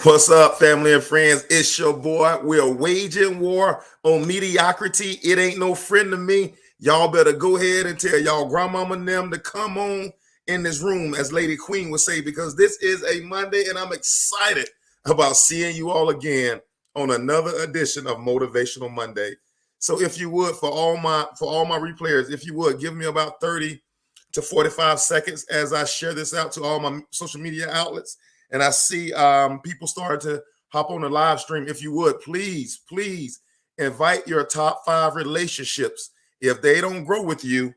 What's up, family and friends? It's your boy. We're waging war on mediocrity. It ain't no friend to me. Y'all better go ahead and tell y'all grandmama and them to come on in this room, as Lady Queen would say, because this is a Monday and I'm excited about seeing you all again on another edition of Motivational Monday. So if you would, for all my replayers, if you would give me about 30 to 45 seconds as I share this out to all my social media outlets. And I see people starting to hop on the live stream. If you would, please invite your top 5 relationships. If they don't grow with you,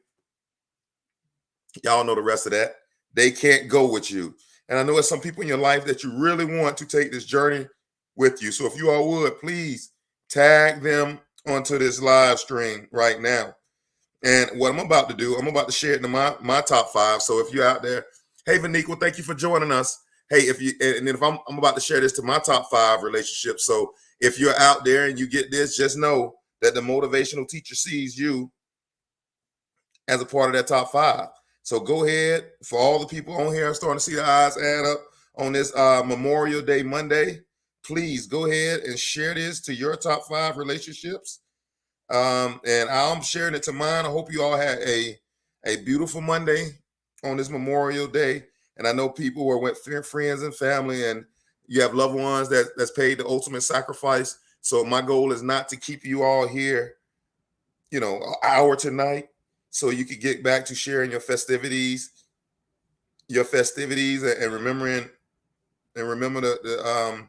y'all know the rest of that. They can't go with you. And I know there's some people in your life that you really want to take this journey with you. So if you all would, please tag them onto this live stream right now. And what I'm about to do, I'm about to share it to my top 5. So if you're out there, hey, Vaniqua, thank you for joining us. Hey, if I'm about to share this to my top 5 relationships. So if you're out there and you get this, just know that the motivational teacher sees you as a part of that top 5. So go ahead. For all the people on here, I'm starting to see the eyes add up on this Memorial Day Monday. Please go ahead and share this to your top 5 relationships. And I'm sharing it to mine. I hope you all had a beautiful Monday on this Memorial Day. And I know people who are with friends and family, and you have loved ones that's paid the ultimate sacrifice. So my goal is not to keep you all here, an hour tonight, so you could get back to sharing your festivities, and remembering and remember the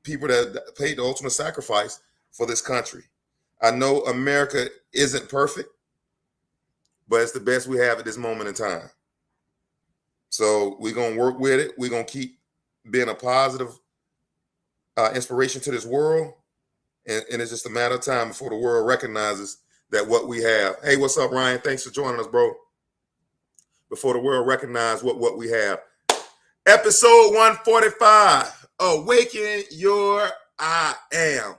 people that paid the ultimate sacrifice for this country. I know America isn't perfect, but it's the best we have at this moment in time. So we're going to work with it. We're going to keep being a positive inspiration to this world. And it's just a matter of time before the world recognizes that what we have. Hey, what's up, Ryan? Thanks for joining us, bro. Before the world recognizes what we have. Episode 145, Awaken Your I Am.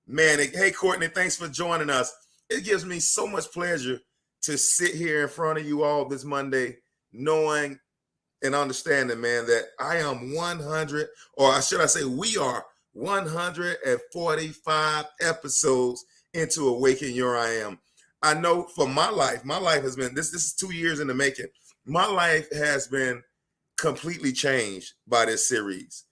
Man, hey, Courtney, thanks for joining us. It gives me so much pleasure to sit here in front of you all this Monday, knowing and understanding, man, that I am 100, or should I say we are 145 episodes into Awaken Your I Am. I know for my life has been, this is 2 years in the making. My life has been completely changed by this series.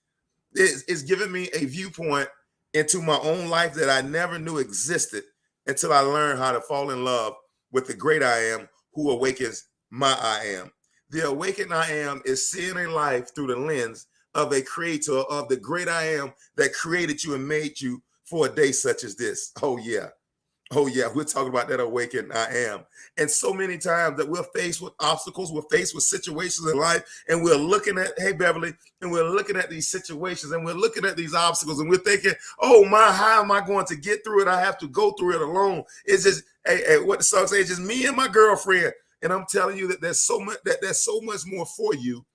It's given me a viewpoint into my own life that I never knew existed until I learned how to fall in love with the great I am who awakens my I am. The awakened I am is seeing a life through the lens of a creator of the great I am that created you and made you for a day such as this. Oh yeah, we're talking about that awakened I am. And so many times that we're faced with obstacles, we're faced with situations in life, and we're looking at, hey, Beverly, and we're looking at these situations and we're looking at these obstacles and we're thinking, oh my, how am I going to get through it? I have to go through it alone. It's just, hey, what the song says, it's just me and my girlfriend. And I'm telling you that there's so much more for you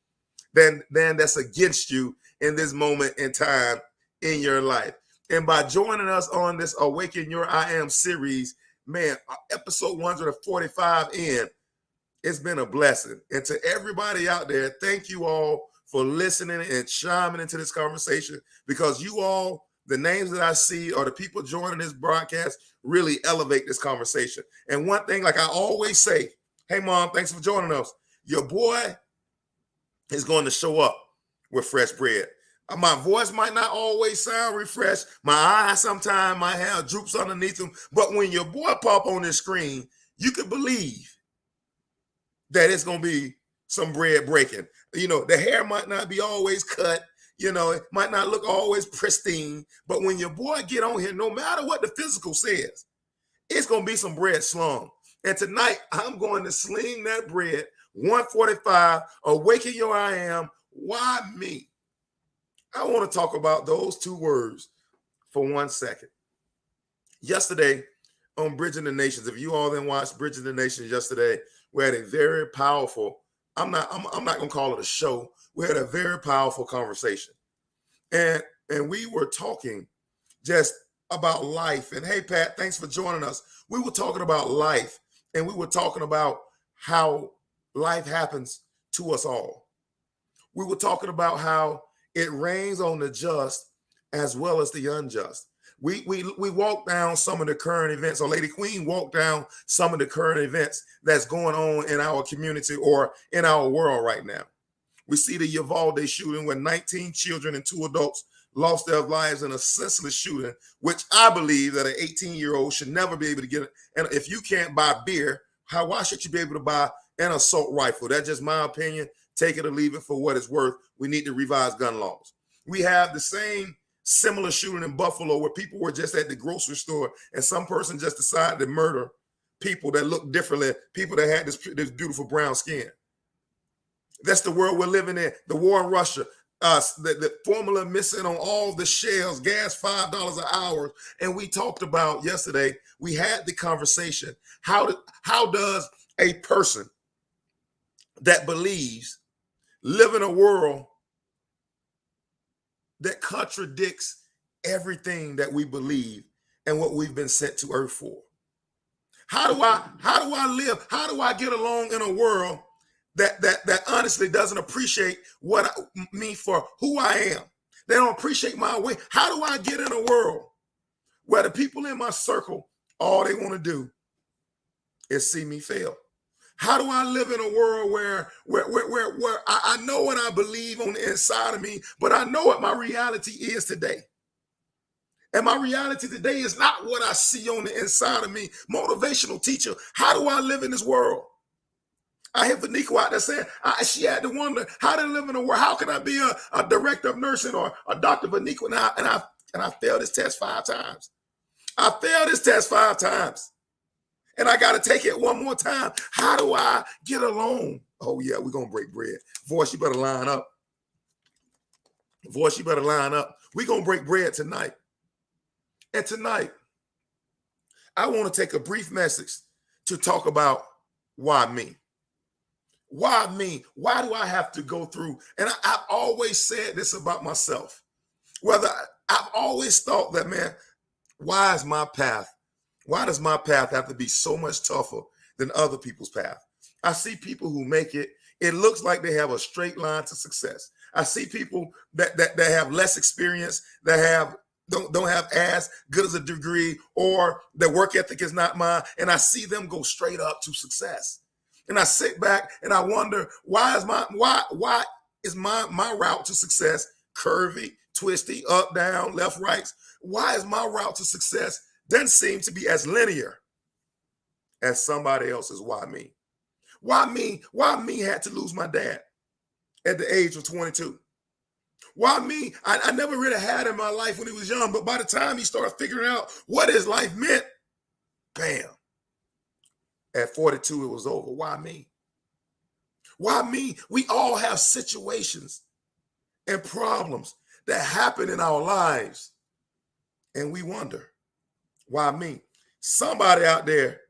than that's against you in this moment in time in your life. And by joining us on this Awaken Your I Am series, man, episode 145 in, it's been a blessing. And to everybody out there, thank you all for listening and chiming into this conversation, because you all, the names that I see or the people joining this broadcast really elevate this conversation. And one thing, like I always say, hey, Mom, thanks for joining us. Your boy is going to show up with fresh bread. My voice might not always sound refreshed. My eyes sometimes might have droops underneath them. But when your boy pop on this screen, you can believe that it's going to be some bread breaking. The hair might not be always cut. It might not look always pristine. But when your boy get on here, no matter what the physical says, it's going to be some bread slung. And tonight, I'm going to sling that bread. 145, Awaken Your I Am. Why me? I want to talk about those 2 words for 1 second. Yesterday on Bridging the Nations, if you all then watched Bridging the Nations yesterday, we had a very powerful, I'm not going to call it a show. We had a very powerful conversation. And we were talking just about life. And hey, Pat, thanks for joining us. We were talking about life, and we were talking about how life happens to us all. We were talking about how It rains on the just as well as the unjust. We walk down some of the current events, or Lady Queen walked down some of the current events that's going on in our community or in our world right now. We see the Uvalde shooting when 19 children and 2 adults lost their lives in a senseless shooting, which I believe that an 18-year-old should never be able to get. And if you can't buy beer, why should you be able to buy an assault rifle? That's just my opinion. Take it or leave it for what it's worth. We need to revise gun laws. We have the same similar shooting in Buffalo where people were just at the grocery store and some person just decided to murder people that looked differently, people that had this beautiful brown skin. That's the world we're living in. The war in Russia, the formula missing on all the shells, gas $5 an hour. And we talked about yesterday, we had the conversation. How does a person that believes live in a world that contradicts everything that we believe and what we've been sent to earth for? How do I live? How do I get along in a world that honestly doesn't appreciate me for who I am? They don't appreciate my way. How do I get in a world where the people in my circle, all they want to do is see me fail? How do I live in a world where I know what I believe on the inside of me, but I know what my reality is today? And my reality today is not what I see on the inside of me. Motivational teacher, how do I live in this world? I hear Vanika out there saying she had to wonder how to live in a world. How can I be a director of nursing or a Dr. Vanika? And I failed this test 5 times. I failed this test 5 times. And I got to take it one more time. How do I get along? Oh, yeah, we're going to break bread. Voice, you better line up. Voice, you better line up. We're going to break bread tonight. And tonight, I want to take a brief message to talk about why me. Why me? Why do I have to go through? And I've always said this about myself. I've always thought that, man, why is my path? Why does my path have to be so much tougher than other people's path? I see people who make it. It looks like they have a straight line to success. I see people that have less experience, that don't have as good as a degree, or their work ethic is not mine, and I see them go straight up to success. And I sit back and I wonder, why is my route to success curvy, twisty, up, down, left, right? Why is my route to success doesn't seem to be as linear as somebody else's? Why me? Why me? Why me had to lose my dad at the age of 22? Why me? I never really had in my life when he was young, but by the time he started figuring out what his life meant, bam. At 42, it was over. Why me? Why me? We all have situations and problems that happen in our lives, and we wonder, why me? Somebody out there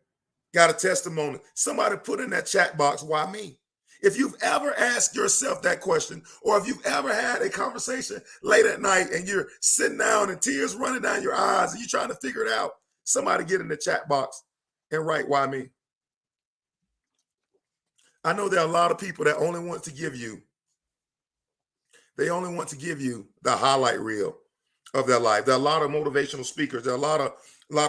got a testimony. Somebody put in that chat box, why me? If you've ever asked yourself that question, or if you've ever had a conversation late at night and you're sitting down and tears running down your eyes and you're trying to figure it out, somebody get in the chat box and write, why me? I know there are a lot of people that only want to give you the highlight reel of their life. There are a lot of motivational speakers. There are a lot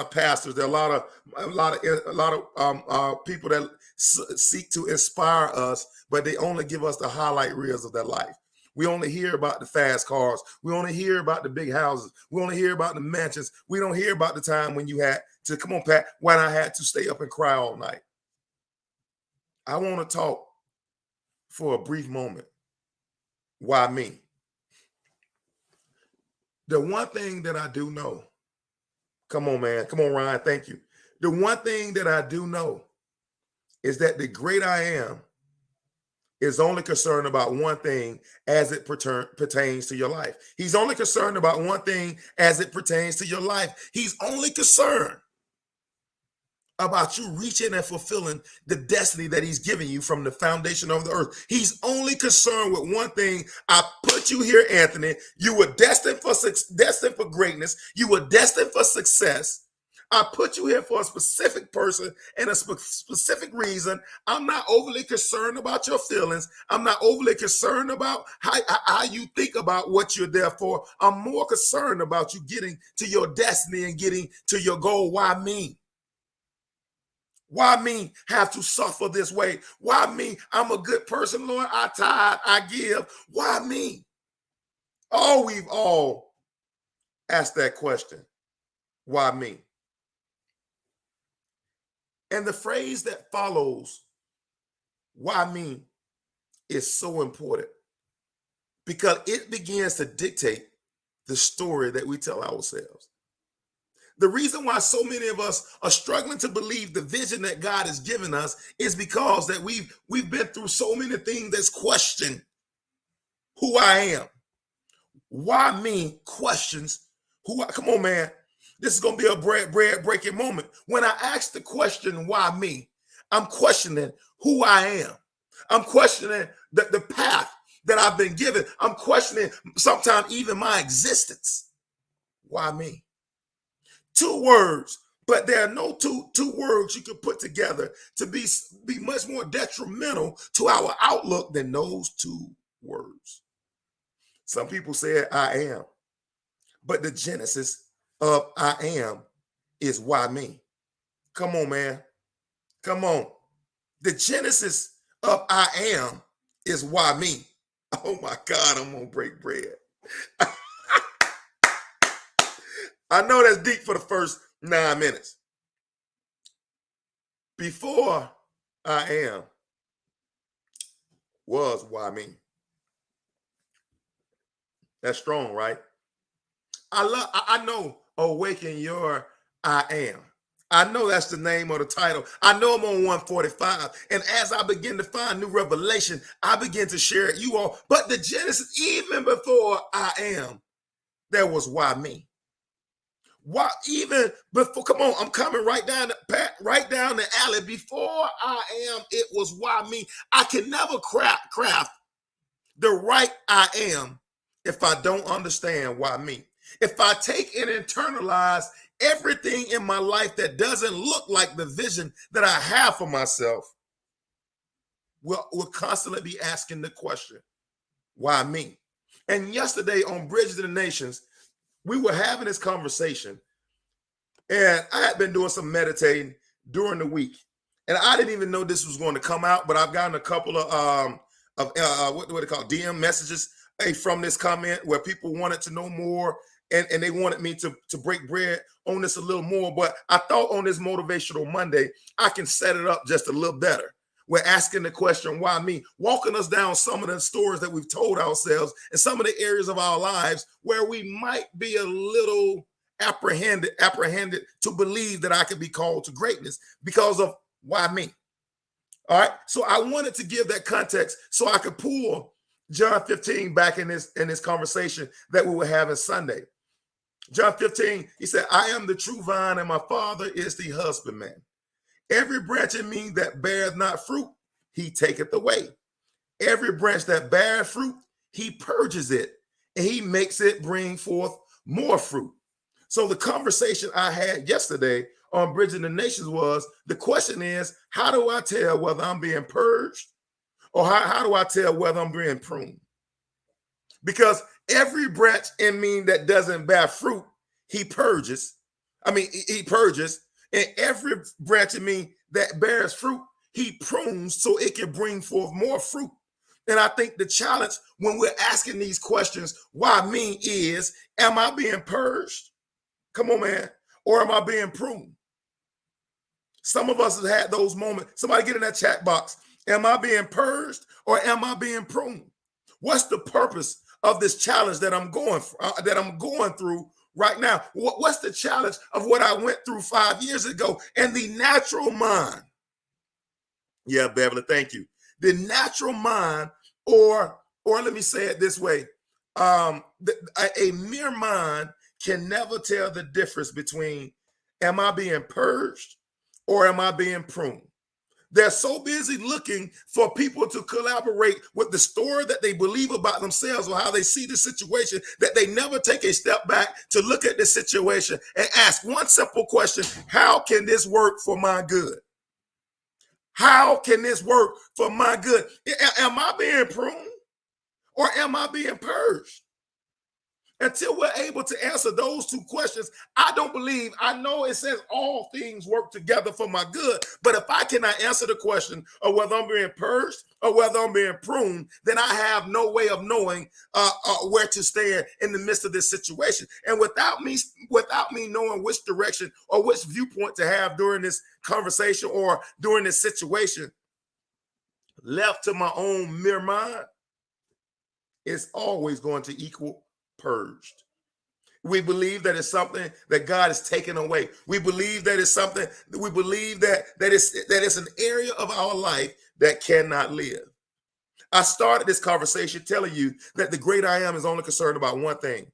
of pastors. There are a lot of people that seek to inspire us, but they only give us the highlight reels of their life. We only hear about the fast cars. We only hear about the big houses. We only hear about the mansions. We don't hear about the time when you had to, come on, Pat, when I had to stay up and cry all night. I want to talk for a brief moment. Why me? The one thing that I do know, come on, man. Come on, Ryan. Thank you. The one thing that I do know is that the great I am is only concerned about one thing as it pertains to your life. He's only concerned about one thing as it pertains to your life. He's only concerned about you reaching and fulfilling the destiny that he's given you from the foundation of the earth. He's only concerned with one thing. I put you here, Anthony. You were destined for greatness. You were destined for success. I put you here for a specific person and a specific reason. I'm not overly concerned about your feelings. I'm not overly concerned about how you think about what you're there for. I'm more concerned about you getting to your destiny and getting to your goal. Why me? Why me have to suffer this way? Why me? I'm a good person, Lord. I tithe, I give. Why me? Oh, we've all asked that question. Why me? And the phrase that follows, why me, is so important because it begins to dictate the story that we tell ourselves. The reason why so many of us are struggling to believe the vision that God has given us is because that we've been through so many things that's questioned who I am. Why me questions who I, come on, man. This is going to be a bread breaking moment. When I ask the question, why me, I'm questioning who I am. I'm questioning the path that I've been given. I'm questioning sometimes even my existence. Why me? Two words, but there are no two words you can put together to be much more detrimental to our outlook than those two words. Some people say I am, but the genesis of I am is why me. Come on, man. Come on. The genesis of I am is why me. Oh my God, I'm gonna break bread. I know that's deep for the first 9 minutes. Before I am was why me. That's strong, right? I know Awaken Your I Am. I know that's the name of the title. I know I'm on 145. And as I begin to find new revelation, I begin to share it you all. But the Genesis, even before I am, there was why me. Why even before, come on, I'm coming right down the alley. Before I am, it was why me. I can never craft the right I am if I don't understand why me. If I take and internalize everything in my life that doesn't look like the vision that I have for myself, we'll constantly be asking the question, why me? And yesterday on Bridge to the Nations, we were having this conversation, and I had been doing some meditating during the week, and I didn't even know this was going to come out, but I've gotten a couple of what do they call DM messages from this comment where people wanted to know more, and they wanted me to break bread on this a little more. But I thought on this Motivational Monday, I can set it up just a little better. We're asking the question, why me? Walking us down some of the stories that we've told ourselves and some of the areas of our lives where we might be a little apprehended to believe that I could be called to greatness because of why me. All right. So I wanted to give that context so I could pull John 15 back in this conversation that we were having Sunday. John 15, he said, I am the true vine, and my Father is the husbandman. Every branch in me that beareth not fruit, he taketh away. Every branch that beareth fruit, he purges it, and he makes it bring forth more fruit. So the conversation I had yesterday on Bridging the Nations was, the question is, how do I tell whether I'm being purged, or how do I tell whether I'm being pruned? Because every branch in me that doesn't bear fruit, he purges. He purges. And every branch in me that bears fruit, he prunes so it can bring forth more fruit. And I think the challenge when we're asking these questions, why me, is, am I being purged? Come on, man. Or am I being pruned? Some of us have had those moments. Somebody get in that chat box. Am I being purged or am I being pruned? What's the purpose of this challenge that I'm going through right now? What's the challenge of what I went through 5 years ago? And the natural mind. Yeah, Beverly, thank you. The natural mind, or let me say it this way: a mere mind can never tell the difference between am I being purged or am I being pruned? They're so busy looking for people to collaborate with the story that they believe about themselves or how they see the situation that they never take a step back to look at the situation and ask one simple question: how can this work for my good? How can this work for my good? Am I being pruned or am I being purged? Until we're able to answer those two questions, I don't believe, I know it says all things work together for my good, but if I cannot answer the question of whether I'm being purged or whether I'm being pruned, then I have no way of knowing where to stand in the midst of this situation. And without me knowing which direction or which viewpoint to have during this conversation or during this situation, left to my own mere mind, it's always going to equal purged. We believe that it's something that God has taken away. We believe that it's something, we believe that it's an area of our life that cannot live. I started this conversation telling you that the great I am is only concerned about one thing: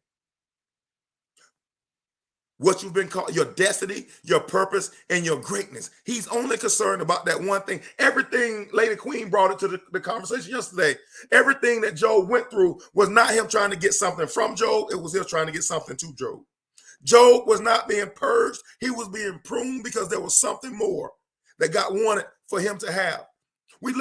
what you've been called, your destiny, your purpose, and your greatness. He's only concerned about that one thing. Everything, Lady Queen brought it to the conversation yesterday. Everything that Job went through was not him trying to get something from Job. It was him trying to get something to Job. Job was not being purged. He was being pruned because there was something more that God wanted for him to have. We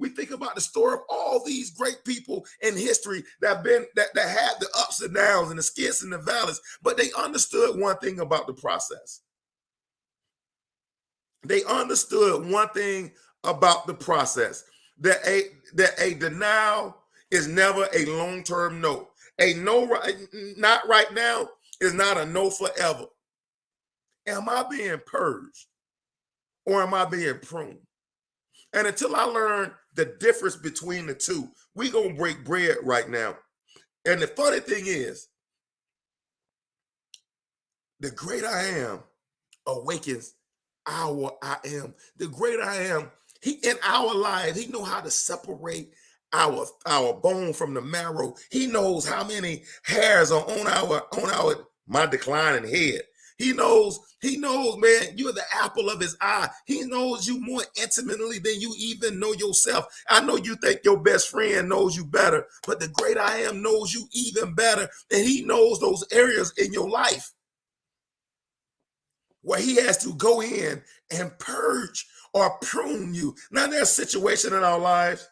think about the story of all these great people in history that had the ups and downs and the skids and the valleys, but they understood one thing about the process. They understood one thing about the process: that a denial is never a long-term no. A no, not right now, is not a no forever. Am I being purged or am I being pruned? And until I learn the difference between the two, we're going to break bread right now. And the funny thing is, the great I am awakens our I am. The great I am, he in our lives, he know how to separate our bone from the marrow. He knows how many hairs are on my declining head. He knows, man, you're the apple of his eye. He knows you more intimately than you even know yourself. I know you think your best friend knows you better, but the great I am knows you even better. And he knows those areas in your life where he has to go in and purge or prune you. Now, there's a situation in our lives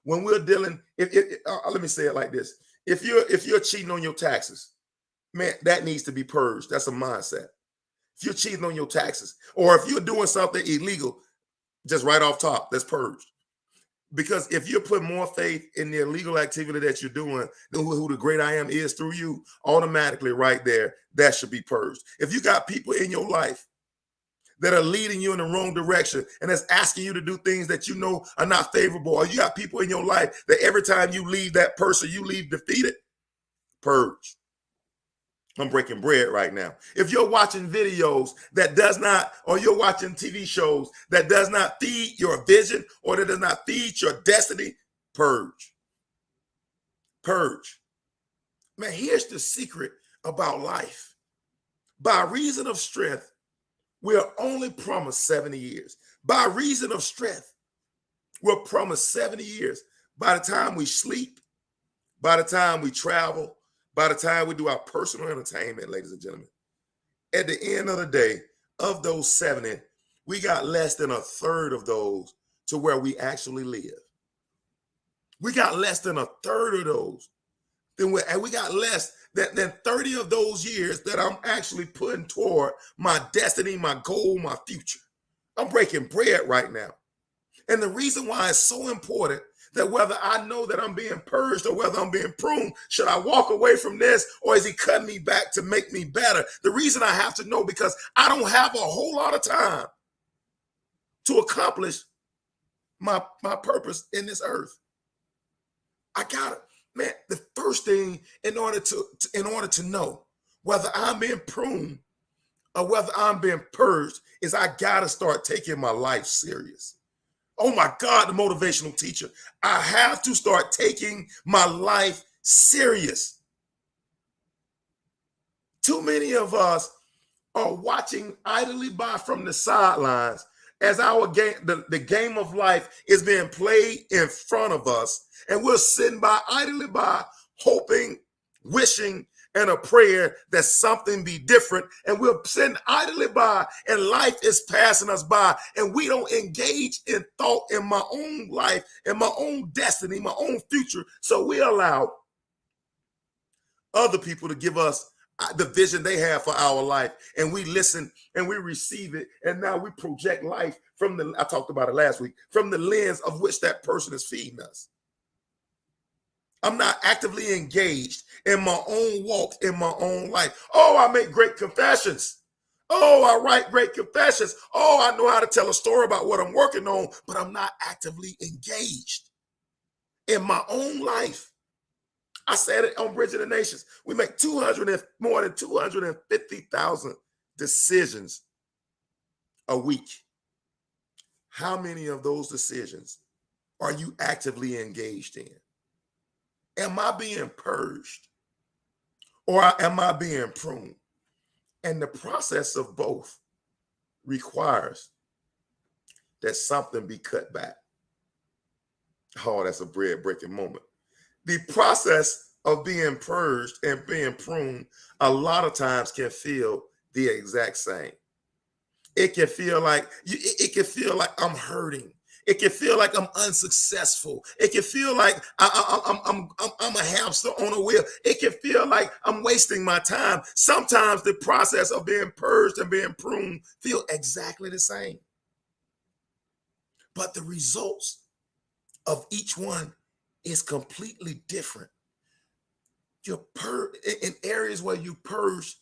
when we're dealing, let me say it like this. If you're cheating on your taxes, man, that needs to be purged. That's a mindset. If you're cheating on your taxes, or if you're doing something illegal, just right off top, that's purged. Because if you're putting more faith in the illegal activity that you're doing than who the great I am is through you, automatically right there, that should be purged. If you got people in your life that are leading you in the wrong direction and that's asking you to do things that you know are not favorable, or you got people in your life that every time you leave that person, you leave defeated, purge. I'm breaking bread right now. If you're watching videos that does not, or you're watching TV shows that does not feed your vision or that does not feed your destiny, purge. Purge. Man, here's the secret about life. By reason of strength, we are only promised 70 years. By reason of strength, we're promised 70 years. By the time we sleep, by the time we travel, by the time we do our personal entertainment, ladies and gentlemen, at the end of the day, of those 70, we got less than a third of those to where we actually live. We got less than a third of those. And we got less than 30 of those years that I'm actually putting toward my destiny, my goal, my future. I'm breaking bread right now. And the reason why it's so important that whether I know that I'm being purged or whether I'm being pruned, should I walk away from this or is he cutting me back to make me better? The reason I have to know, because I don't have a whole lot of time to accomplish my purpose in this earth. I got it. Man, the first thing in order to know whether I'm being pruned or whether I'm being purged is I gotta start taking my life serious. Oh my God, the motivational teacher. I have to start taking my life serious. Too many of us are watching idly by from the sidelines as our game, the game of life is being played in front of us, and we're sitting by idly by, hoping, wishing, and a prayer that something be different, and we're sitting idly by, and life is passing us by, and we don't engage in thought in my own life, in my own destiny, my own future. So we allow other people to give us the vision they have for our life, and we listen and we receive it, and now we project life from the, I talked about it last week, from the lens of which that person is feeding us. I'm not actively engaged in my own walk, in my own life. Oh, I make great confessions. Oh, I write great confessions. Oh, I know how to tell a story about what I'm working on, but I'm not actively engaged in my own life. I said it on Bridging the Nations. We make more than 250,000 decisions a week. How many of those decisions are you actively engaged in? Am I being purged or am I being pruned? And the process of both requires that something be cut back. Oh, that's a bread breaking moment. The process of being purged and being pruned a lot of times can feel the exact same. It can feel like I'm hurting. It can feel like I'm unsuccessful. It can feel like I'm a hamster on a wheel. It can feel like I'm wasting my time. Sometimes the process of being purged and being pruned feel exactly the same. But the results of each one is completely different. You're in areas where you purge,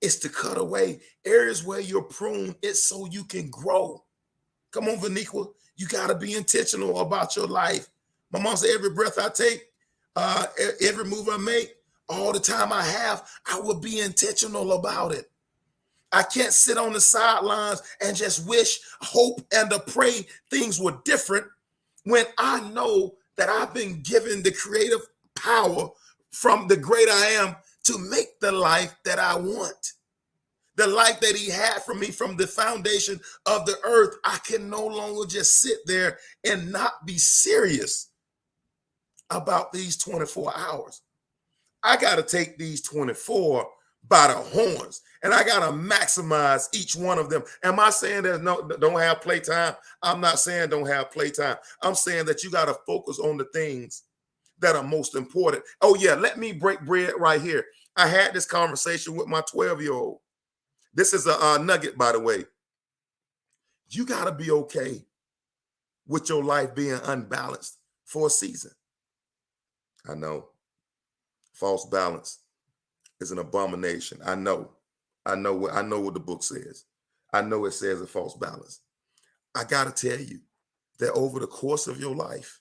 it's to cut away. Areas where you're pruned, it's so you can grow. Come on, Vaniqua. You got to be intentional about your life. My mom said, every breath I take, every move I make, all the time I have, I will be intentional about it. I can't sit on the sidelines and just wish, hope, and pray things were different when I know that I've been given the creative power from the great I am to make the life that I want. The life that he had for me from the foundation of the earth. I can no longer just sit there and not be serious about these 24 hours. I got to take these 24 by the horns, and I got to maximize each one of them. Am I saying that don't have playtime? I'm not saying don't have playtime. I'm saying that you got to focus on the things that are most important. Oh yeah, let me break bread right here. I had this conversation with my 12-year-old. This is a nugget, by the way. You got to be okay with your life being unbalanced for a season. I know false balance is an abomination. I know what the book says. I know it says a false balance. I got to tell you that over the course of your life,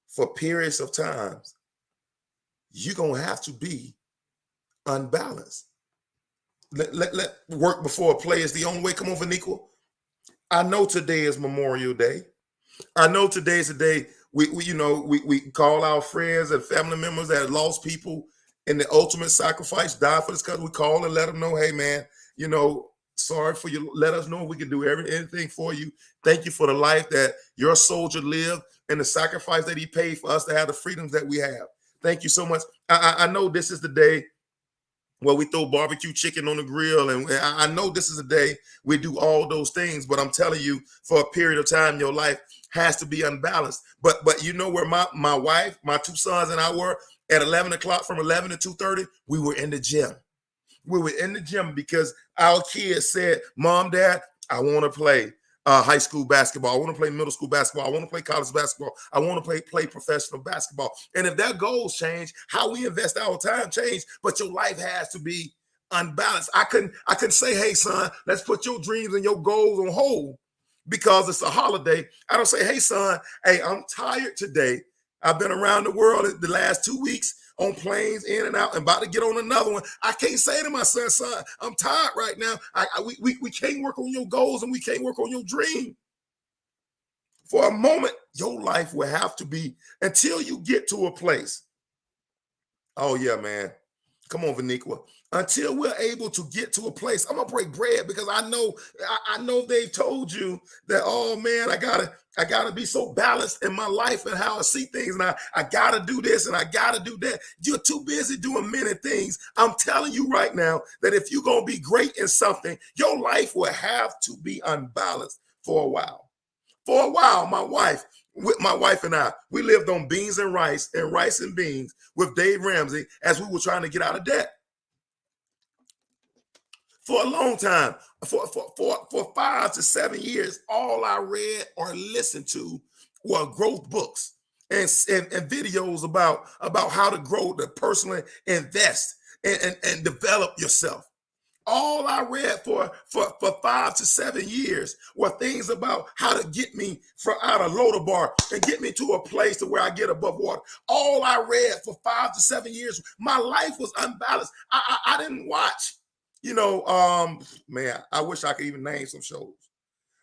for periods of times, you're going to have to be unbalanced. Let work before play is the only way. Come on, Vaniqua. I know today is Memorial Day. I know today's the day we call our friends and family members that lost people in the ultimate sacrifice, die for this country. We call and let them know, hey man, sorry for you. Let us know we can do anything for you. Thank you for the life that your soldier lived and the sacrifice that he paid for us to have the freedoms that we have. Thank you so much. I know this is the day where we throw barbecue chicken on the grill, and I know this is a day we do all those things, but I'm telling you, for a period of time, your life has to be unbalanced. But you know where my wife, my two sons, and I were at 11 o'clock, from 11 to 2:30, we were in the gym. We were in the gym because our kids said, Mom, Dad, I want to play high school basketball. I want to play middle school basketball. I want to play college basketball. I want to play professional basketball. And if their goals change, how we invest our time change, but your life has to be unbalanced. I couldn't say, hey, son, let's put your dreams and your goals on hold because it's a holiday. I don't say, hey, son, hey, I'm tired today. I've been around the world the last 2 weeks on planes, in and out, and about to get on another one. I can't say to my son, I'm tired right now. We can't work on your goals and we can't work on your dream. For a moment, your life will have to be, until you get to a place. Oh yeah, man. Come on, Vaniqua. Until we're able to get to a place, I'm gonna break bread because I know they've told you that, oh man, I gotta be so balanced in my life and how I see things, and I gotta do this and I gotta do that. You're too busy doing many things. I'm telling you right now that if you're gonna be great in something, your life will have to be unbalanced for a while. For a while, my wife and I, we lived on beans and rice and beans with Dave Ramsey as we were trying to get out of debt for a long time. For 5 to 7 years, all I read or listened to were growth books and videos about how to grow, to personally invest and develop yourself. All I read for 5 to 7 years were things about how to get me from out of Lodabar and get me to a place to where I get above water. All I read for 5 to 7 years, my life was unbalanced. I didn't watch, man, I wish I could even name some shows.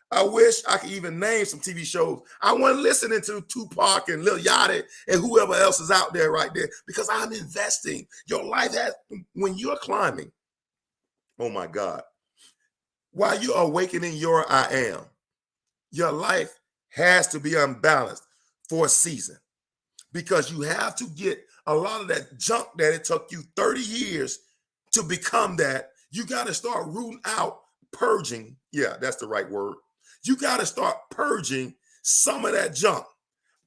I wish I could even name some TV shows. I wasn't listening to Tupac and Lil Yachty and whoever else is out there right there because I'm investing. Your life has, when you're climbing, oh my God. While you're awakening your I am, your life has to be unbalanced for a season because you have to get a lot of that junk that it took you 30 years to become that. You got to start rooting out, purging. Yeah, that's the right word. You got to start purging some of that junk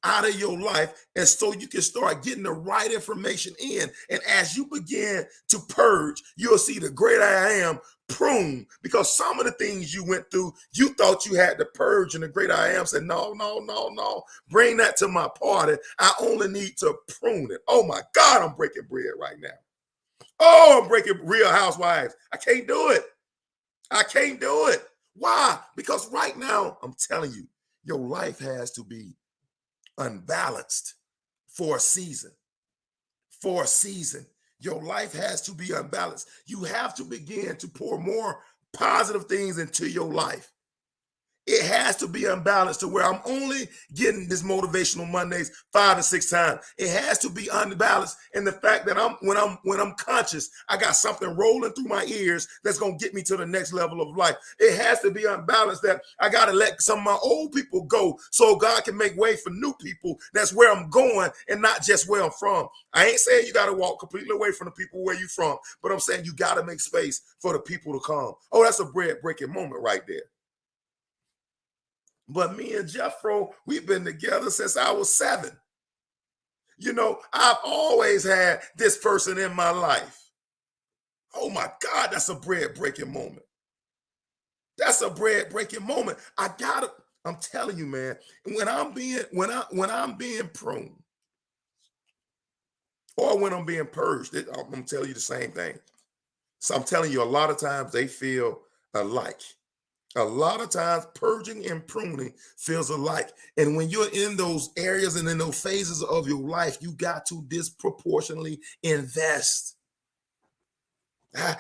out of your life, and so you can start getting the right information in. And as you begin to purge, you'll see the great I am prune, because some of the things you went through, you thought you had to purge, and the great I am said, no, no, no, no, bring that to my party. I only need to prune it. Oh my God, I'm breaking bread right now. Oh, I'm breaking Real Housewives. I can't do it. I can't do it. Why? Because right now, I'm telling you, your life has to be unbalanced for a season. For a season, your life has to be unbalanced. You have to begin to pour more positive things into your life. It has to be unbalanced to where I'm only getting this motivational Mondays 5 to 6 times. It has to be unbalanced in the fact that when I'm conscious, I got something rolling through my ears that's gonna get me to the next level of life. It has to be unbalanced that I gotta let some of my old people go so God can make way for new people. That's where I'm going and not just where I'm from. I ain't saying you gotta walk completely away from the people where you from, but I'm saying you gotta make space for the people to come. Oh, that's a bread breaking moment right there. But me and Jeffro, we've been together since I was 7. I've always had this person in my life. Oh my God, that's a bread breaking moment. That's a bread breaking moment. I'm telling you, man, when I'm being pruned or when I'm being purged, I'm gonna tell you the same thing. So I'm telling you, a lot of times they feel alike. A lot of times, purging and pruning feels alike. And when you're in those areas and in those phases of your life, you got to disproportionately invest. I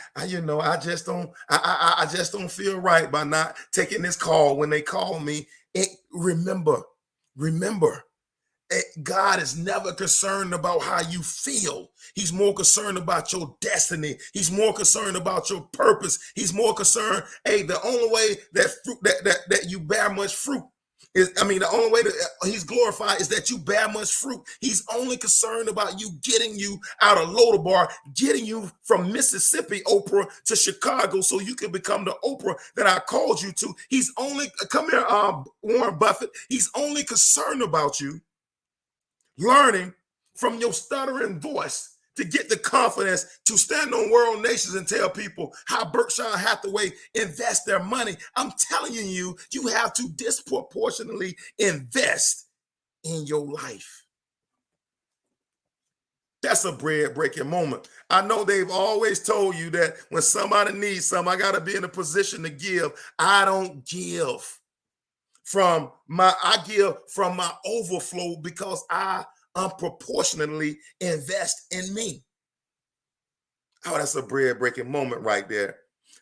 just don't feel right by not taking this call when they call me. Remember, God is never concerned about how you feel. He's more concerned about your destiny. He's more concerned about your purpose. He's more concerned. Hey, the only way that fruit that you bear much fruit the only way that he's glorified is that you bear much fruit. He's only concerned about you getting you out of Lodabar, getting you from Mississippi, Oprah, to Chicago so you can become the Oprah that I called you to. He's only, come here, Warren Buffett, he's only concerned about you learning from your stuttering voice to get the confidence to stand on world nations and tell people how Berkshire Hathaway invest their money. I'm telling you, you have to disproportionately invest in your life. That's a bread breaking moment. I know they've always told you that when somebody needs something, I got to be in a position to give. I don't give I give from my overflow because I unproportionately invest in me. Oh, that's a bread breaking moment right there.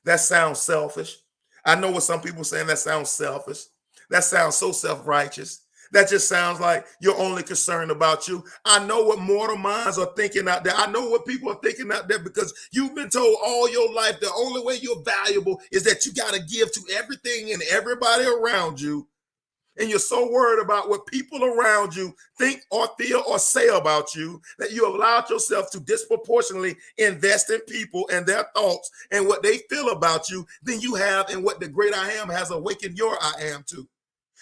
That sounds selfish. I know what some people saying, that sounds selfish. That sounds so self-righteous. That just sounds like you're only concerned about you. I know what mortal minds are thinking out there. I know what people are thinking out there because you've been told all your life the only way you're valuable is that you got to give to everything and everybody around you. And you're so worried about what people around you think or feel or say about you that you allowed yourself to disproportionately invest in people and their thoughts and what they feel about you than you have in what the great I am has awakened your I am to.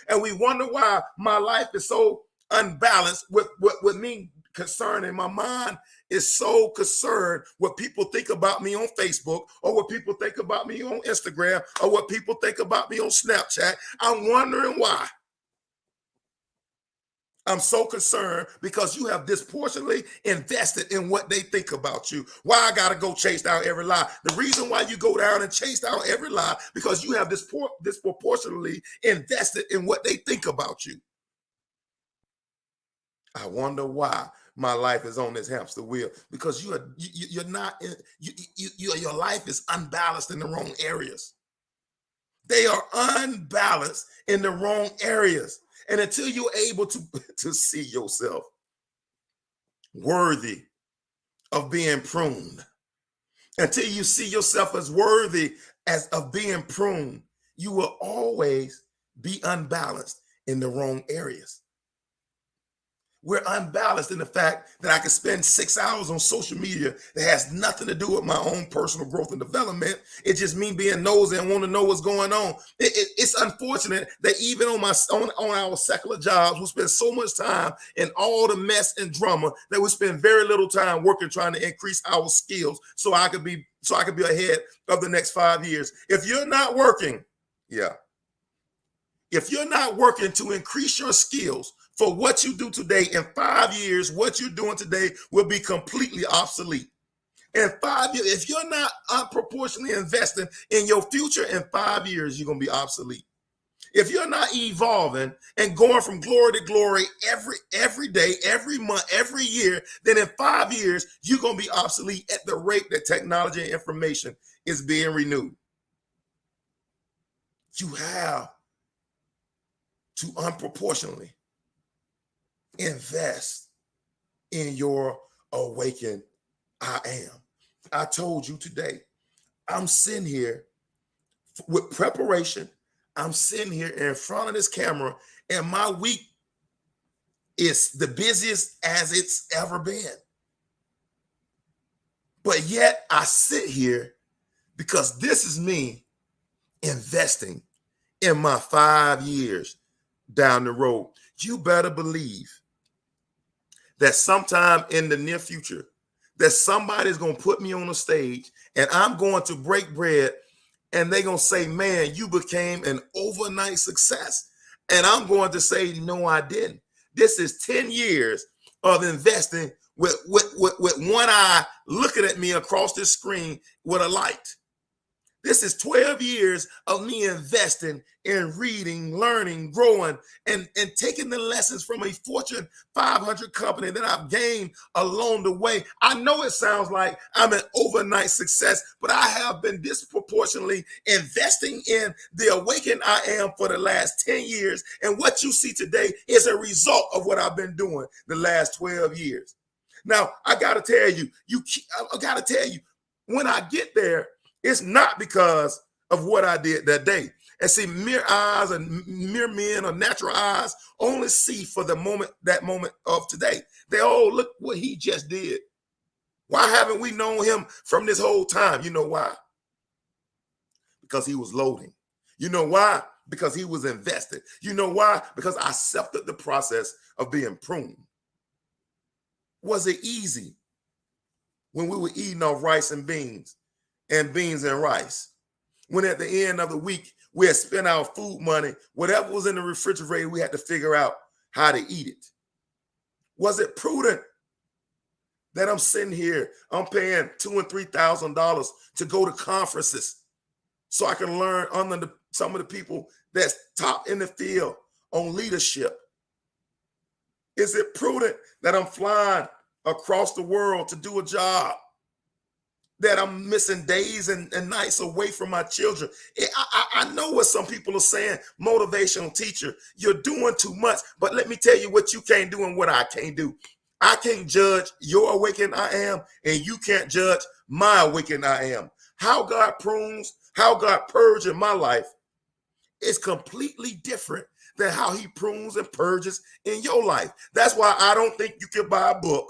And we wonder why my life is so unbalanced with me concerned, and my mind is so concerned what people think about me on Facebook or what people think about me on Instagram or what people think about me on Snapchat. I'm wondering why. I'm so concerned because you have disproportionately invested in what they think about you. Why I got to go chase down every lie? The reason why you go down and chase down every lie because you have disproportionately invested in what they think about you. I wonder why my life is on this hamster wheel because you're not your life is unbalanced in the wrong areas. They are unbalanced in the wrong areas. And until you're able to see yourself worthy of being pruned, until you see yourself as worthy as of being pruned, you will always be unbalanced in the wrong areas. We're unbalanced in the fact that I can spend 6 hours on social media that has nothing to do with my own personal growth and development. It's just me being nosy and want to know what's going on. It's unfortunate that even on our secular jobs, we spend so much time in all the mess and drama that we spend very little time working trying to increase our skills so I could be ahead of the next 5 years. If you're not working, if you're not working to increase your skills for what you do today, in 5 years, what you're doing today will be completely obsolete. In 5 years, if you're not unproportionately investing in your future, in 5 years, you're going to be obsolete. If you're not evolving and going from glory to glory every day, every month, every year, then in 5 years, you're going to be obsolete at the rate that technology and information is being renewed. You have to unproportionately invest in your awakened I am. I told you today, I'm sitting here with preparation. I'm sitting here in front of this camera, and my week is the busiest as it's ever been. But yet I sit here because this is me investing in my 5 years down the road. You better believe that sometime in the near future, that somebody's going to put me on a stage and I'm going to break bread and they're going to say, man, you became an overnight success. And I'm going to say, no, I didn't. This is 10 years of investing with one eye looking at me across this screen with a light. This is 12 years of me investing in reading, learning, growing, and taking the lessons from a Fortune 500 company that I've gained along the way. I know it sounds like I'm an overnight success, but I have been disproportionately investing in the awakened I am for the last 10 years. And what you see today is a result of what I've been doing the last 12 years. Now, I got to tell you, when I get there, it's not because of what I did that day. And see, mere eyes and mere men or natural eyes only see for that moment of today. They, oh, look what he just did. Why haven't we known him from this whole time? You know why? Because he was loading. You know why? Because he was invested. You know why? Because I accepted the process of being pruned. Was it easy when we were eating off rice and beans and rice? When at the end of the week, we had spent our food money, whatever was in the refrigerator, we had to figure out how to eat it. Was it prudent that I'm sitting here, I'm paying $2,000 and $3,000 to go to conferences so I can learn under some of the people that's top in the field on leadership? Is it prudent that I'm flying across the world to do a job that I'm missing days and nights away from my children. I know what some people are saying, motivational teacher, you're doing too much. But let me tell you what you can't do and what I can't do. I can't judge your awakened I am, and you can't judge my awakened I am. How God prunes, how God purges in my life is completely different than how he prunes and purges in your life. That's why I don't think you can buy a book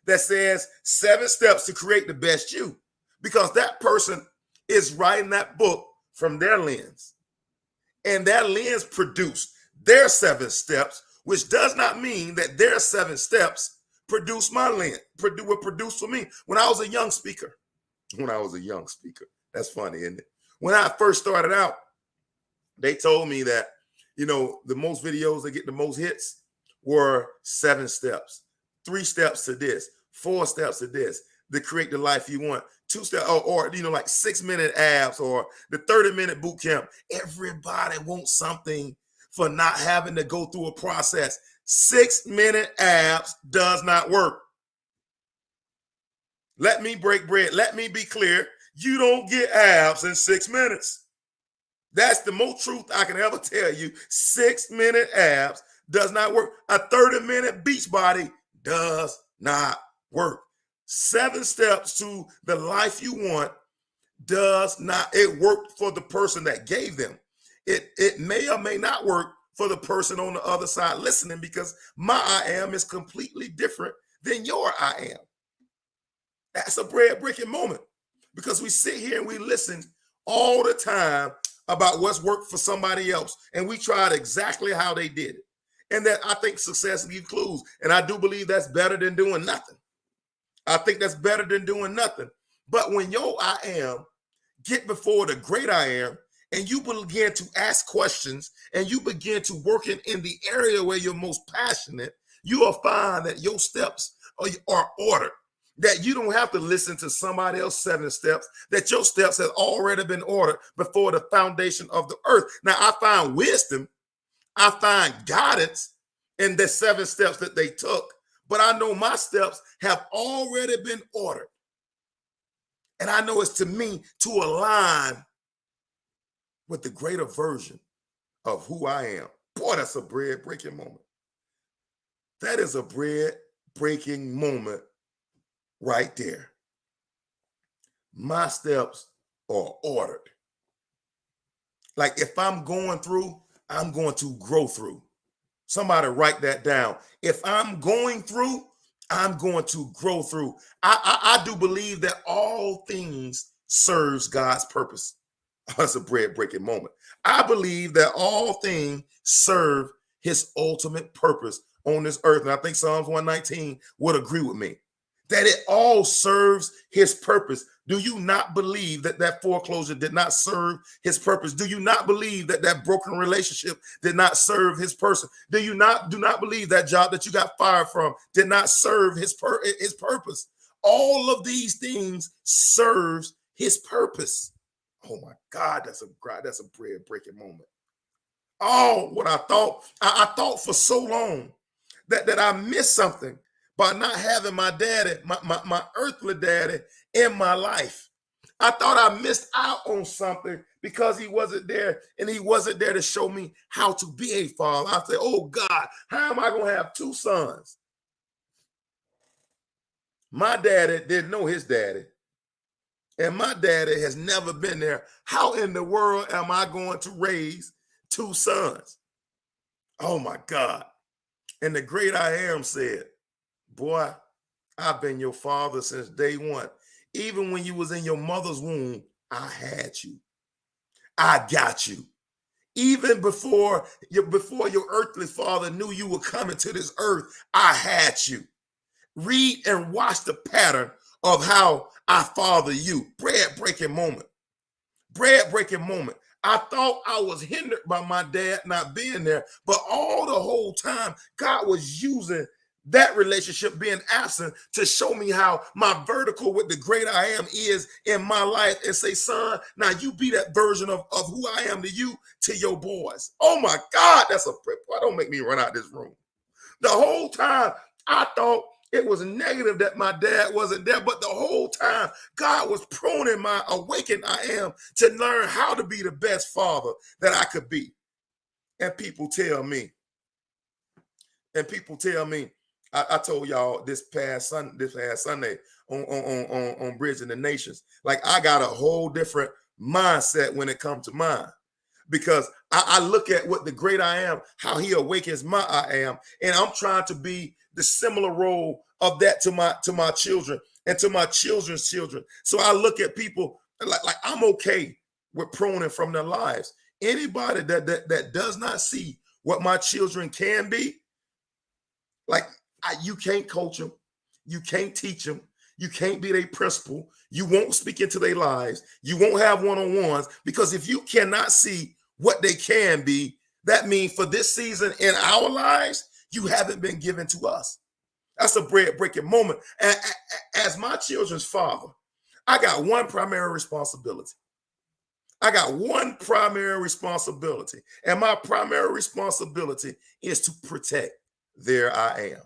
that says 7 steps to create the best you, because that person is writing that book from their lens, and that lens produced their 7 steps, which does not mean that their 7 steps produce my lens, were produced for me. When I was a young speaker, that's funny, isn't it? When I first started out, they told me that, the most videos that get the most hits were 7 steps, 3 steps to this, 4 steps to this, to create the life you want, 2 steps, or like 6-minute abs, or the 30-minute boot camp. Everybody wants something for not having to go through a process. 6-minute abs does not work. Let me break bread. Let me be clear. You don't get abs in 6 minutes. That's the most truth I can ever tell you. 6-minute abs does not work. A 30-minute beach body does not work. 7 steps to the life you want does not. It worked for the person that gave them. It may or may not work for the person on the other side listening, because my I am is completely different than your I am. That's a bread-breaking moment, because we sit here and we listen all the time about what's worked for somebody else, and we tried exactly how they did it. And that I think success leaves clues, and I do believe that's better than doing nothing. I think that's better than doing nothing. But when your I am get before the great I am, and you begin to ask questions, and you begin to work in the area where you're most passionate, you will find that your steps are ordered. That you don't have to listen to somebody else's 7 steps, that your steps have already been ordered before the foundation of the earth. Now, I find wisdom, I find guidance in the 7 steps that they took, but I know my steps have already been ordered. And I know it's to me to align with the greater version of who I am. Boy, that's a bread-breaking moment. That is a bread-breaking moment right there. My steps are ordered. Like if I'm going through, I'm going to grow through. Somebody write that down. If I'm going through, I'm going to grow through. I do believe that all things serves God's purpose. That's a bread-breaking moment. I believe that all things serve his ultimate purpose on this earth. And I think Psalms 119 would agree with me, that it all serves his purpose. Do you not believe that that foreclosure did not serve his purpose? Do you not believe that that broken relationship did not serve his person? Do you not believe that job that you got fired from did not serve his purpose? All of these things serves his purpose. Oh my God, that's a bread-breaking moment. Oh, what I thought for so long that I missed something by not having my daddy, my earthly daddy in my life. I thought I missed out on something because he wasn't there, and he wasn't there to show me how to be a father. I said, oh God, how am I going to have 2 sons? My daddy didn't know his daddy, and my daddy has never been there. How in the world am I going to raise 2 sons? Oh my God. And the great I am said, boy, I've been your father since day one. Even when you was in your mother's womb, I had you. I got you. Even before your earthly father knew you were coming to this earth, I had you. Read and watch the pattern of how I father you. Bread-breaking moment. Bread-breaking moment. I thought I was hindered by my dad not being there, but all the whole time, God was using that relationship being absent to show me how my vertical with the great I am is in my life, and say, son, now you be that version of who I am to you, to your boys. Oh my God, that's a boy, don't make me run out this room. The whole time I thought It was negative that my dad wasn't there, but the whole time God was pruning my awakened I am to learn how to be the best father that I could be. And people tell me, I told y'all this past Sunday on Bridging the Nations, like I got a whole different mindset when it comes to mine. Because I look at what the great I am, how he awakens my I am, and I'm trying to be the similar role of that to my children and to my children's children. So I look at people like I'm okay with pruning from their lives. Anybody that does not see what my children can be, like you can't coach them, you can't teach them, you can't be their principal, you won't speak into their lives, you won't have one-on-ones, because if you cannot see what they can be, that means for this season in our lives, you haven't been given to us. That's a bread-breaking moment. As my children's father, I got one primary responsibility. And my primary responsibility is to protect their I am.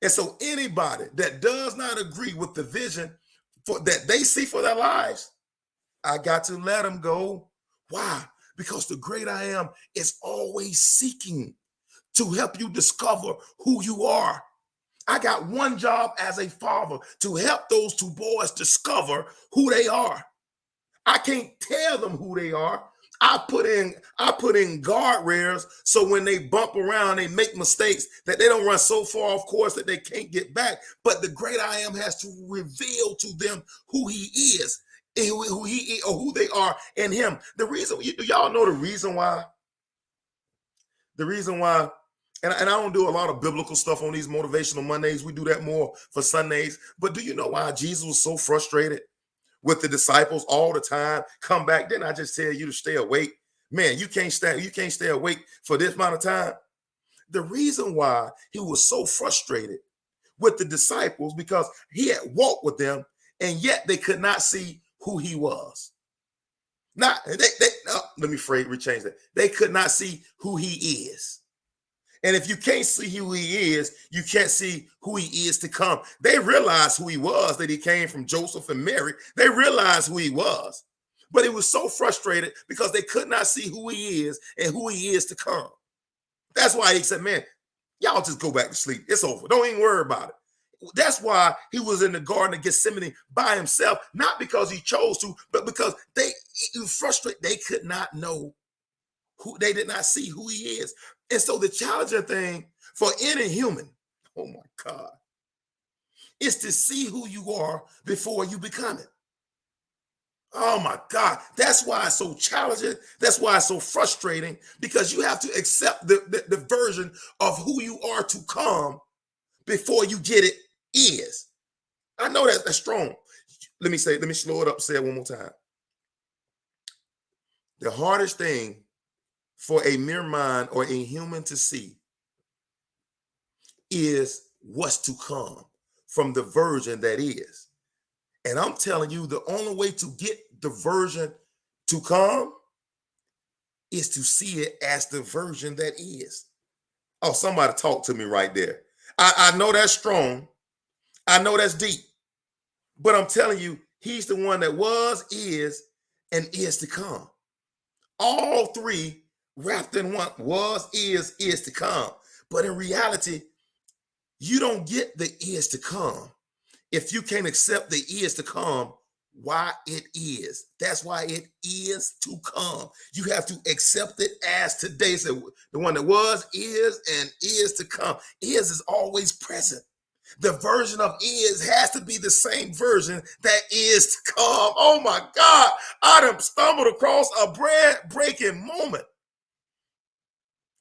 And so anybody that does not agree with the vision that they see for their lives, I got to let them go. Why? Because the great I am is always seeking to help you discover who you are. I got one job as a father, to help those two boys discover who they are. I can't tell them who they are. I put in guardrails so when they bump around, they make mistakes, that they don't run so far off course that they can't get back. But the great I am has to reveal to them who he is, and who he is, or who they are in him. The reason, y'all know the reason why. And I don't do a lot of biblical stuff on these Motivational Mondays. We do that more for Sundays. But do you know why Jesus was so frustrated with the disciples all the time? Come back. Didn't I just tell you to stay awake? Man, you can't stay awake for this amount of time. The reason why he was so frustrated with the disciples, because he had walked with them, and yet they could not see who he was. Let me rechange that. They could not see who he is. And if you can't see who he is, you can't see who he is to come. They realized who he was, that he came from Joseph and Mary. They realized who he was. But he was so frustrated because they could not see who he is and who he is to come. That's why he said, man, y'all just go back to sleep. It's over. Don't even worry about it. That's why he was in the Garden of Gethsemane by himself, not because he chose to, but because he was frustrated. They could not know they did not see who he is. And so the challenging thing for any human, oh my God, is to see who you are before you become it. Oh my God. That's why it's so challenging. That's why it's so frustrating, because you have to accept the version of who you are to come before you get it is. I know that's strong. Let me slow it up, say it one more time. The hardest thing for a mere mind or a human to see is what's to come from the version that is. And I'm telling you, the only way to get the version to come is to see it as the version that is. Oh, somebody talk to me right there. I know that's strong. I know that's deep. But I'm telling you, he's the one that was, is, and is to come. All three wrapped in one: was, is to come. But in reality, you don't get the is to come if you can't accept the is to come, why it is. That's why it is to come. You have to accept it as today. So the one that was, is, and is to come. Is always present. The version of is has to be the same version that is to come. Oh my God, I done stumbled across a bread-breaking moment.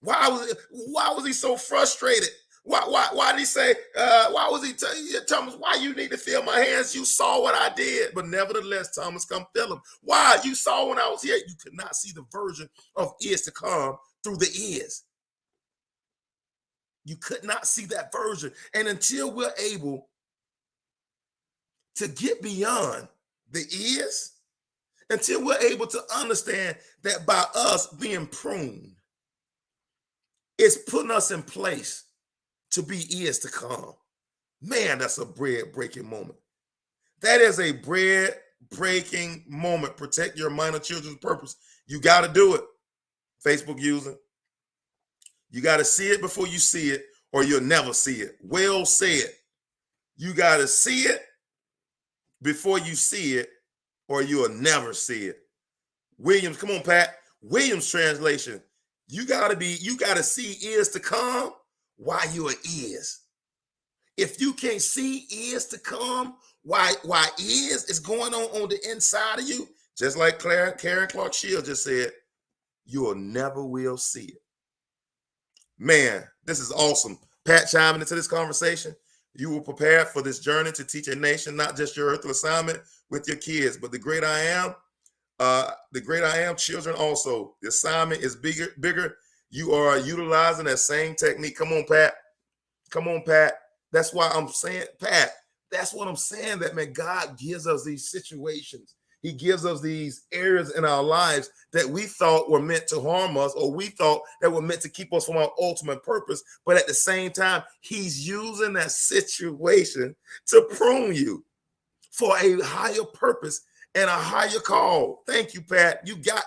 Why was he so frustrated? Why did he say, why was he Thomas, why you need to feel my hands? You saw what I did. But nevertheless, Thomas, come feel him. Why? You saw when I was here. You could not see the version of is to come through the is. You could not see that version. And until we're able to get beyond the is, until we're able to understand that by us being pruned, it's putting us in place to be is to come. Man, that's a bread breaking moment. That is a bread breaking moment. Protect your minor children's purpose. You got to do it, Facebook user. You got to see it before you see it, or you'll never see it. Well said. You got to see it before you see it, or you'll never see it. Williams, come on, Pat. Williams translation. You gotta see is to come while you're is. If you can't see is to come, why is going on the inside of you, just like Karen Clark Shields just said, you'll never will see it. Man, this is awesome. Pat chiming into this conversation. You were prepared for this journey to teach a nation, not just your earthly assignment with your kids, but the great I am. The great I am children also. The assignment is bigger. You are utilizing that same technique. Come on, Pat. Come on, Pat. That's why I'm saying, Pat, that's what I'm saying, that, man, God gives us these situations. He gives us these areas in our lives that we thought were meant to harm us, or we thought that were meant to keep us from our ultimate purpose. But at the same time, he's using that situation to prune you for a higher purpose and a higher call. Thank you, Pat. You got,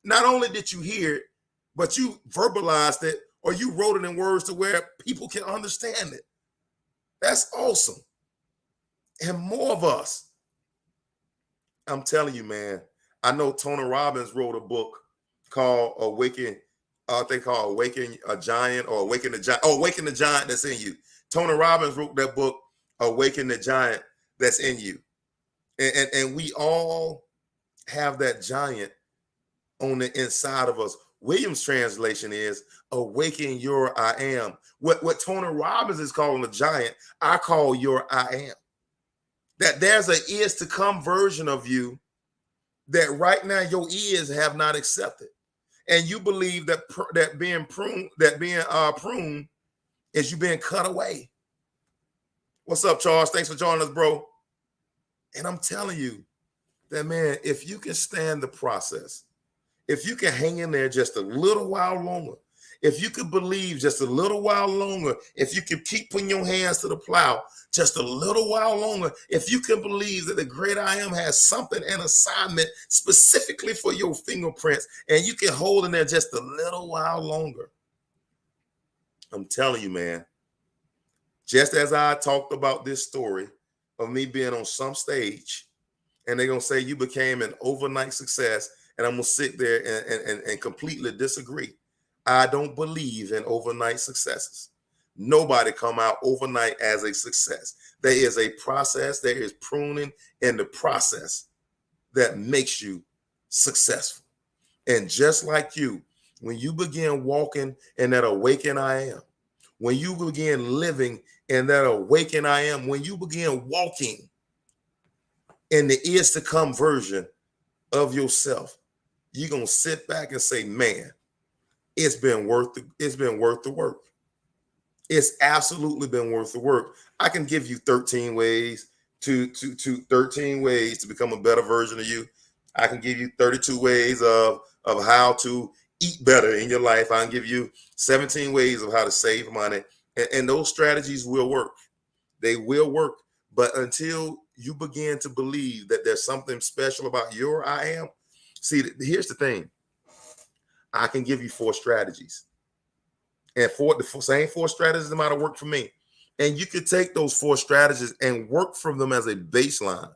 not only did you hear it, but you verbalized it, or you wrote it in words to where people can understand it. That's awesome. And more of us. I'm telling you, man. I know Tony Robbins wrote a book called Awaken. I think called Awaken a Giant, or Awaken the Giant. Oh, Awaken the Giant that's in you. Tony Robbins wrote that book, Awaken the Giant that's in you. And we all have that giant on the inside of us. Williams' translation is awaken your I am. What Tony Robbins is calling a giant, I call your I am. That there's a is to come version of you that right now your ears have not accepted. And you believe that being pruned is you being cut away. What's up, Charles? Thanks for joining us, bro. And I'm telling you that, man, if you can stand the process, if you can hang in there just a little while longer, if you could believe just a little while longer, if you can keep putting your hands to the plow just a little while longer, if you can believe that the great I am has something, an assignment specifically for your fingerprints, and you can hold in there just a little while longer, I'm telling you, man, just as I talked about this story of me being on some stage, and they're going to say you became an overnight success, and I'm going to sit there and completely disagree. I don't believe in overnight successes. Nobody come out overnight as a success. There is a process. There is pruning in the process that makes you successful. And just like you, when you begin walking in that awaken I am, when you begin living in that awaken I am, when you begin walking in the is to come version of yourself, you're gonna sit back and say, man, it's been worth the work. It's absolutely been worth the work. I can give you 13 ways to 13 ways to become a better version of you. I can give you 32 ways of how to eat better in your life. I can give you 17 ways of how to save money. And those strategies will work. They will work. But until you begin to believe that there's something special about your I am, see, here's the thing. I can give you 4 strategies. And the same 4 strategies might have worked for me. And you could take those 4 strategies and work from them as a baseline.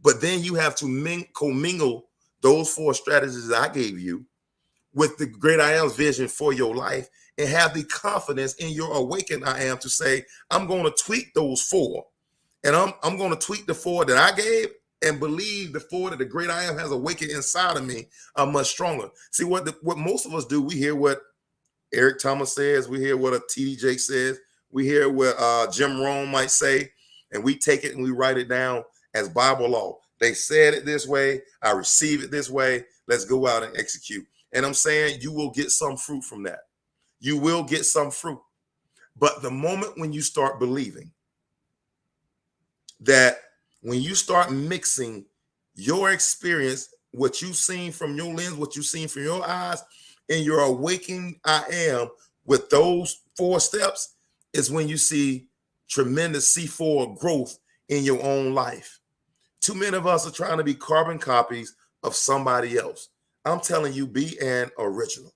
But then you have to commingle those 4 strategies I gave you with the great I am's vision for your life, and have the confidence in your awakened I am to say, I'm going to tweak those 4. And I'm going to tweak the 4 that I gave, and believe the 4 that the great I am has awakened inside of me are much stronger. See, what most of us do, we hear what Eric Thomas says, we hear what a TD Jakes says, we hear what Jim Rohn might say, and we take it and we write it down as Bible law. They said it this way, I receive it this way, let's go out and execute. And I'm saying you will get some fruit from that. You will get some fruit. But the moment when you start believing that, when you start mixing your experience, what you've seen from your lens, what you've seen from your eyes, and your awakening I am with those 4 steps, is when you see tremendous C4 growth in your own life. Too many of us are trying to be carbon copies of somebody else. I'm telling you, be an original.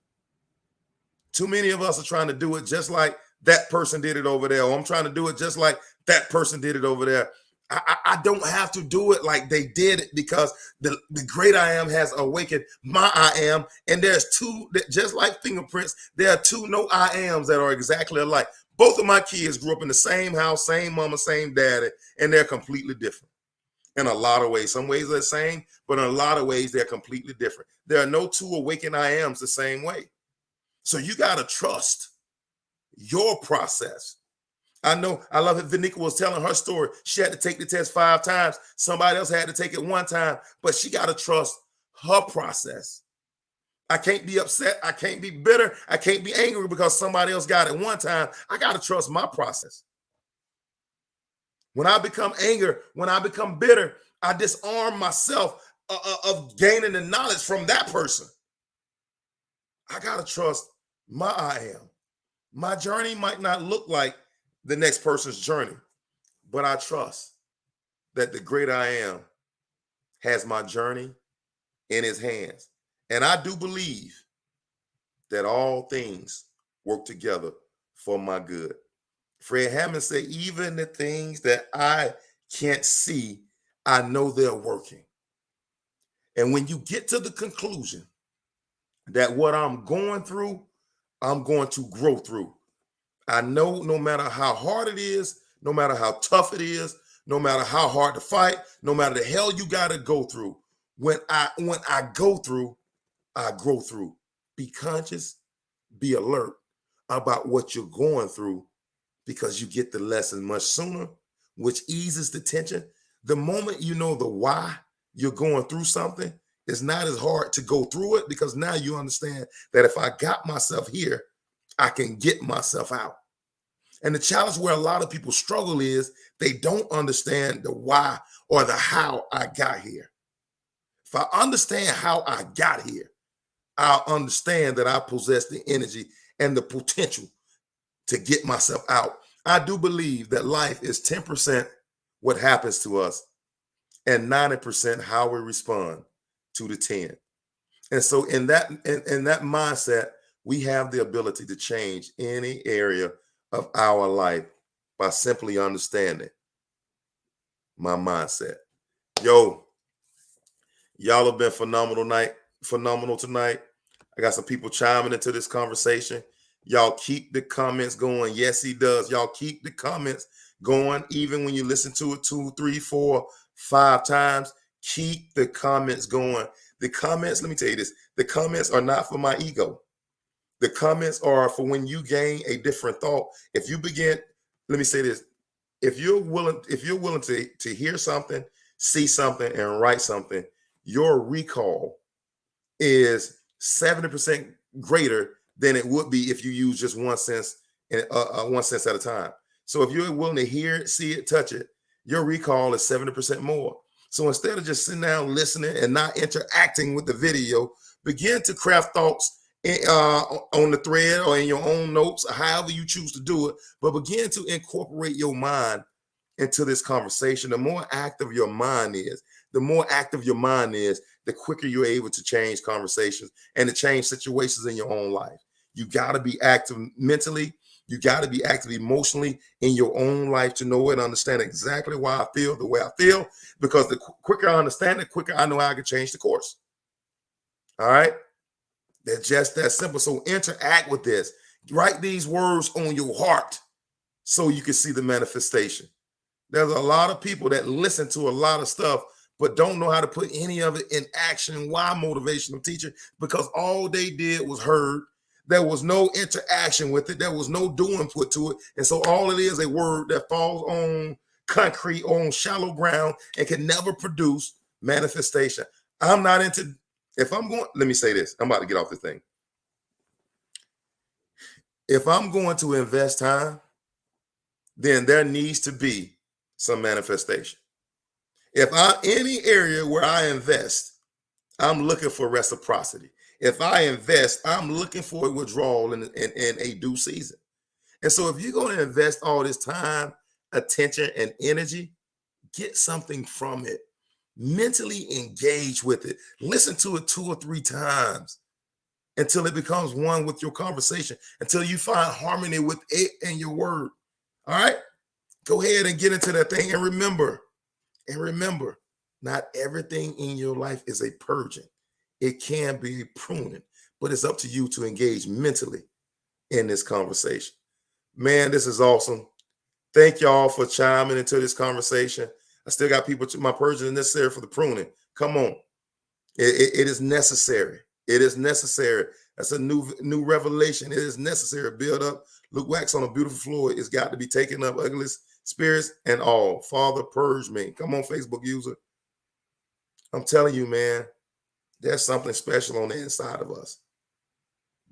Too many of us are trying to do it just like that person did it over there. Or I'm trying to do it just like that person did it over there. I don't have to do it like they did it, because the great I am has awakened my I am. And there's two, that just like fingerprints, there are two no I ams that are exactly alike. Both of my kids grew up in the same house, same mama, same daddy, and they're completely different in a lot of ways. Some ways they're the same, but in a lot of ways they're completely different. There are no two awakened I ams the same way. So you got to trust your process. I know, I love it. Vinica was telling her story. She had to take the test 5 times. Somebody else had to take it 1 time, but she got to trust her process. I can't be upset. I can't be bitter. I can't be angry because somebody else got it 1 time. I got to trust my process. When I become angry, when I become bitter, I disarm myself of gaining the knowledge from that person. I got to trust my I am. My journey might not look like the next person's journey, but I trust that the great I am has my journey in his hands. And I do believe that all things work together for my good. Fred Hammond said, even the things that I can't see, I know they're working. And when you get to the conclusion that what I'm going through, I'm going to grow through. I know no matter how hard it is, no matter how tough it is, no matter how hard to fight, no matter the hell you got to go through, when I go through, I grow through. Be conscious, be alert about what you're going through, because you get the lesson much sooner, which eases the tension. The moment you know the why you're going through something, it's not as hard to go through it, because now you understand that if I got myself here, I can get myself out. And the challenge where a lot of people struggle is they don't understand the why or the how I got here. If I understand how I got here, I'll understand that I possess the energy and the potential to get myself out. I do believe that life is 10% what happens to us and 90% how we respond to the 10. And so in that mindset, we have the ability to change any area of our life by simply understanding my mindset. Yo, y'all have been phenomenal tonight. I got some people chiming into this conversation. Y'all keep the comments going. Yes, he does. Y'all keep the comments going, even when you listen to it 2, 3, 4, 5 times. Keep the comments going. The comments, let me tell you this, the comments are not for my ego. The comments are for when you gain a different thought. If you begin, let me say this, if you're willing to hear something, see something, and write something, your recall is 70% greater than it would be if you use just 1 sense and 1 sense at a time. So if you're willing to hear it, see it, touch it, your recall is 70% more. So instead of just sitting down listening and not interacting with the video, begin to craft thoughts on the thread or in your own notes, or however you choose to do it, but begin to incorporate your mind into this conversation. The more active your mind is, the quicker you're able to change conversations and to change situations in your own life. You got to be active mentally. You got to be active emotionally in your own life to know and understand exactly why I feel the way I feel, because the quicker I understand it, quicker I know how I can change the course. All right? They're just that simple. So interact with this. Write these words on your heart so you can see the manifestation. There's a lot of people that listen to a lot of stuff but don't know how to put any of it in action. Why motivational teacher? Because all they did was heard. There was no interaction with it. There was no doing put to it. And so all it is a word that falls on concrete, on shallow ground, and can never produce manifestation. I'm not into, let me say this. I'm about to get off this thing. If I'm going to invest time, then there needs to be some manifestation. If any area where I invest, I'm looking for reciprocity. If I invest, I'm looking for a withdrawal in a due season. And so if you're going to invest all this time, attention and energy, get something from it. Mentally engage with it. Listen to it 2 or 3 times until it becomes one with your conversation, until you find harmony with it and your word. All right? Go ahead and get into that thing. And remember, not everything in your life is a purging. It can be a pruning, but it's up to you to engage mentally in this conversation. Man, this is awesome. Thank y'all for chiming into this conversation. I still got people, my purging is necessary for the pruning. Come on. It is necessary. It is necessary. That's a new revelation. It is necessary. Build up. Look, wax on a beautiful floor. It's got to be taken up, ugly spirits and all. Father, purge me. Come on, Facebook user. I'm telling you, man, there's something special on the inside of us.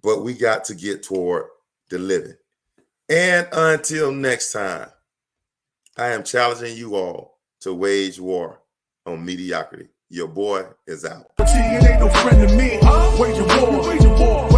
But we got to get toward the living. And until next time, I am challenging you all to wage war on mediocrity. Your boy is out. It ain't no friend to me. Wage your war.